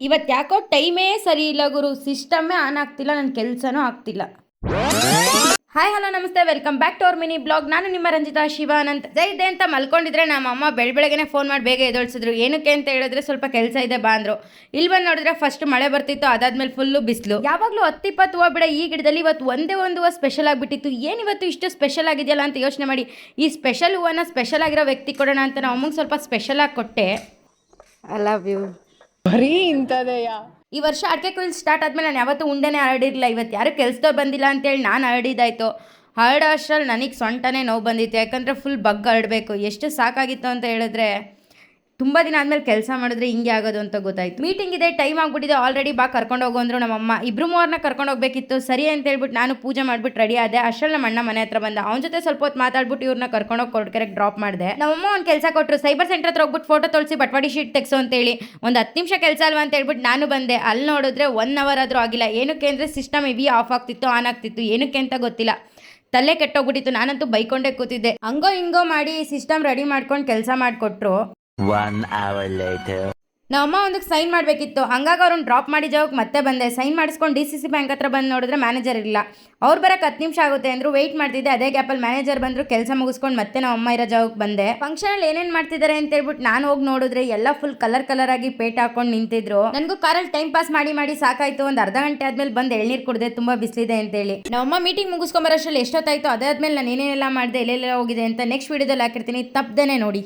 ಇವತ್ತು ಯಾಕೋ ಟೈಮೇ ಸರಿ ಇಲ್ಲ ಗುರು, ಸಿಸ್ಟಮ್ಮೇ ಆನ್ ಆಗ್ತಿಲ್ಲ, ನನ್ನ ಕೆಲಸನೂ ಆಗ್ತಿಲ್ಲ. ಹಾಯ್ ಹಲೋ ನಮಸ್ತೆ, welcome back to our mini blog. ನಾನು ನಿಮ್ಮ ರಂಜಿತಾ ಶಿವಾನಂತ್. ಇದೆ ಅಂತ ಮಲ್ಕೊಂಡಿದ್ರೆ ನಮ್ಮ ಅಮ್ಮ ಬೆಳಗ್ಗೆನೆ ಫೋನ್ ಮಾಡಿ ಬೇಗ ಎದೊಳಿಸಿದ್ರು. ಏನಕ್ಕೆ ಅಂತ ಹೇಳಿದ್ರೆ ಸ್ವಲ್ಪ ಕೆಲಸ ಇದೆ ಬಾ ಅಂದ್ರು. ಇಲ್ಲಿ ಬಂದು ನೋಡಿದ್ರೆ ಫಸ್ಟ್ ಮಳೆ ಬರ್ತಿತ್ತು, ಅದಾದ್ಮೇಲೆ ಫುಲ್ಲು ಬಿಸಿಲು. ಯಾವಾಗಲೂ 10-20 ಹೂವು ಬಿಡ ಈ ಗಿಡದಲ್ಲಿ ಇವತ್ತು ಒಂದೇ ಒಂದು ಹೂವು ಸ್ಪೆಷಲ್ ಆಗಿಬಿಟ್ಟಿತ್ತು. ಏನಿವತ್ತು ಇಷ್ಟು ಸ್ಪೆಷಲ್ ಆಗಿದೆಯಲ್ಲ ಅಂತ ಯೋಚನೆ ಮಾಡಿ ಈ ಸ್ಪೆಷಲ್ ಹೂವನ್ನ ಸ್ಪೆಷಲ್ ಆಗಿರೋ ವ್ಯಕ್ತಿ ಕೊಡೋಣ ಅಂತ ನಾವು ಅಮ್ಮಗೆ ಸ್ವಲ್ಪ ಸ್ಪೆಷಲ್ ಆಗಿ ಕೊಟ್ಟೆ. I love you. ಬರೀ ಇಂಥದೆಯಾ? ಈ ವರ್ಷ ಅಡಿಕೆ ಕುಯ್ಲು ಸ್ಟಾರ್ಟ್ ಆದಮೇಲೆ ನಾನು ಯಾವತ್ತೂ ಉಂಡೆನೇ ಹರಡಿರಲಿಲ್ಲ. ಇವತ್ತು ಯಾರು ಕೆಲಸದವ್ರು ಬಂದಿಲ್ಲ ಅಂತೇಳಿ ನಾನು ಹರಡಿದ್ದಾಯಿತು. ಹರಡೋ ಅಷ್ಟರಲ್ಲಿ ನನಗೆ ಸೊಂಟನೇ ನೋವು ಬಂದಿತ್ತು, ಯಾಕಂದರೆ ಫುಲ್ ಬಗ್ ಹರಡಬೇಕು. ಎಷ್ಟು ಸಾಕಾಗಿತ್ತು ಅಂತ ಹೇಳಿದ್ರೆ ತುಂಬ ದಿನ ಆದಮೇಲೆ ಕೆಲಸ ಮಾಡಿದ್ರೆ ಹಿಂಗೆ ಆಗೋದು ಅಂತ ಗೊತ್ತಾಯಿತು. ಮೀಟಿಂಗ್ ಇದೆ, ಟೈಮ್ ಆಗಿಬಿಟ್ಟಿದೆ ಆಲ್ರೆಡಿ, ಬಾ ಕರ್ಕೊಂಡು ಹೋಗು ಅಂದರು ನಮ್ಮಮ್ಮ. ಇಬ್ಬರು ಮೂವರನ್ನ ಕರ್ಕೊಂಡು ಹೋಗಬೇಕಿತ್ತು. ಸರಿ ಅಂತ ಹೇಳ್ಬಿಟ್ಟು ನಾನು ಪೂಜೆ ಮಾಡಿಬಿಟ್ಟು ರೆಡಿ ಆದೆ. ಅಷ್ಟರಲ್ಲಿ ನಮ್ಮ ಅಣ್ಣ ಮನೆ ಹತ್ರ ಬಂದ. ಅವನ ಜೊತೆ ಸ್ವಲ್ಪ ಹೊತ್ತು ಮಾತಾಡ್ಬಿಟ್ಟು ಇವ್ರನ್ನ ಕರ್ಕೊಂಡೋಗಿ ಕೊರಟಗೆರೆಗೆ ಡ್ರಾಪ್ ಮಾಡಿದೆ. ನಮ್ಮಮ್ಮ ಒಂದು ಕೆಲಸ ಕೊಟ್ಟರು, ಸೈಬರ್ ಸೆಂಟರ್ ಹತ್ರ ಹೋಗ್ಬಿಟ್ಟು ಫೋಟೋ ತೊಳಿಸಿ ಬಟ್ವಾಡಿ ಶೀಟ್ ತೆಗೆಸು ಅಂತೇಳಿ. ಒಂದು 10 ನಿಮಿಷ ಕೆಲಸ ಅಲ್ವಾ ಅಂತ ಹೇಳ್ಬಿಟ್ಟು ನಾನು ಬಂದೆ. ಅಲ್ಲಿ ನೋಡಿದ್ರೆ 1 ಅವರ್ ಆದರೂ ಆಗಿಲ್ಲ. ಏನಕ್ಕೆ ಅಂದರೆ ಸಿಸ್ಟಮ್ ಹೆವಿ ಆಫ್ ಆಗ್ತಿತ್ತು, ಆನ್ ಆಗ್ತಿತ್ತು, ಏನಕ್ಕೆ ಅಂತ ಗೊತ್ತಿಲ್ಲ. ತಲೆ ಕೆಟ್ಟೋಗ್ಬಿಟ್ಟಿತ್ತು. ನಾನಂತೂ ಬೈಕೊಂಡೇ ಕೂತಿದ್ದೆ. ಹಂಗೋ ಹಿಂಗೋ ಮಾಡಿ ಸಿಸ್ಟಮ್ ರೆಡಿ ಮಾಡ್ಕೊಂಡು ಕೆಲಸ ಮಾಡಿಕೊಟ್ರು. 1 hour later. ನಮ್ಮಮ್ಮ ಒಂದಕ್ಕೆ ಸೈನ್ ಮಾಡಬೇಕಿತ್ತು, ಹಂಗಾಗಿ ಅವ್ರನ್ನ ಡ್ರಾಪ್ ಮಾಡಿ ಜಾಗಕ್ಕೆ ಮತ್ತೆ ಬಂದೆ. ಸೈನ್ ಮಾಡಿಸ್ಕೊಂಡು DCC ಬ್ಯಾಂಕ್ ಹತ್ರ ಬಂದು ನೋಡಿದ್ರೆ ಮ್ಯಾನೇಜರ್ ಇಲ್ಲ. ಅವ್ರು ಬರೋಕ್ಕೆ 10 ನಿಮಿಷ ಆಗುತ್ತೆ ಅಂದರು. ವೆಯ್ಟ್ ಮಾಡ್ತಿದ್ದೆ. ಅದೇ ಗ್ಯಾಪಲ್ಲಿ ಮ್ಯಾನೇಜರ್ ಬಂದರು. ಕೆಲಸ ಮುಗಿಸ್ಕೊಂಡು ಮತ್ತೆ ನಮ್ಮ ಅಮ್ಮ ಇರೋ ಜಾಗಕ್ಕೆ ಬಂದೆ. ಫಂಕ್ಷನಲ್ಲಿ ಏನೇನು ಮಾಡ್ತಿದ್ದಾರೆ ಅಂತ ಹೇಳ್ಬಿಟ್ಟು ನಾನು ಹೋಗಿ ನೋಡಿದ್ರೆ ಎಲ್ಲ ಫುಲ್ ಕಲರ್ ಆಗಿ ಪೇಟ್ ಹಾಕೊಂಡು ನಿಂತಿದ್ರು. ನನಗೂ ಕಾರಲ್ಲಿ ಟೈಮ್ ಪಾಸ್ ಮಾಡಿ ಸಾಕಾಯ್ತು. ಒಂದು ಅರ್ಧ ಗಂಟೆ ಆದ್ಮೇಲೆ ಬಂದು ಎಳ್ನೀರು ಕುಡಿದೆ, ತುಂಬ ಬಿಸಿಲಿದೆ ಅಂತೇಳಿ. ನಮ್ಮಮ್ಮ ಮೀಟಿಂಗ್ ಮುಗಿಸ್ಕೊಂಬರೋಷ್ಟರಲ್ಲಿ ಎಷ್ಟೊತ್ತಾಯ್ತು. ಅದಾದ್ಮೇಲೆ ನಾನು ಏನೇನೆಲ್ಲ ಮಾಡಿದೆ, ಎಲ್ಲೆಲ್ಲ ಹೋಗಿದೆ ಅಂತ ನೆಕ್ಸ್ಟ್ ವೀಡಿಯೋದಲ್ಲಿ ಹಾಕಿರ್ತೀನಿ, ತಪ್ಪದೇನೆ ನೋಡಿ.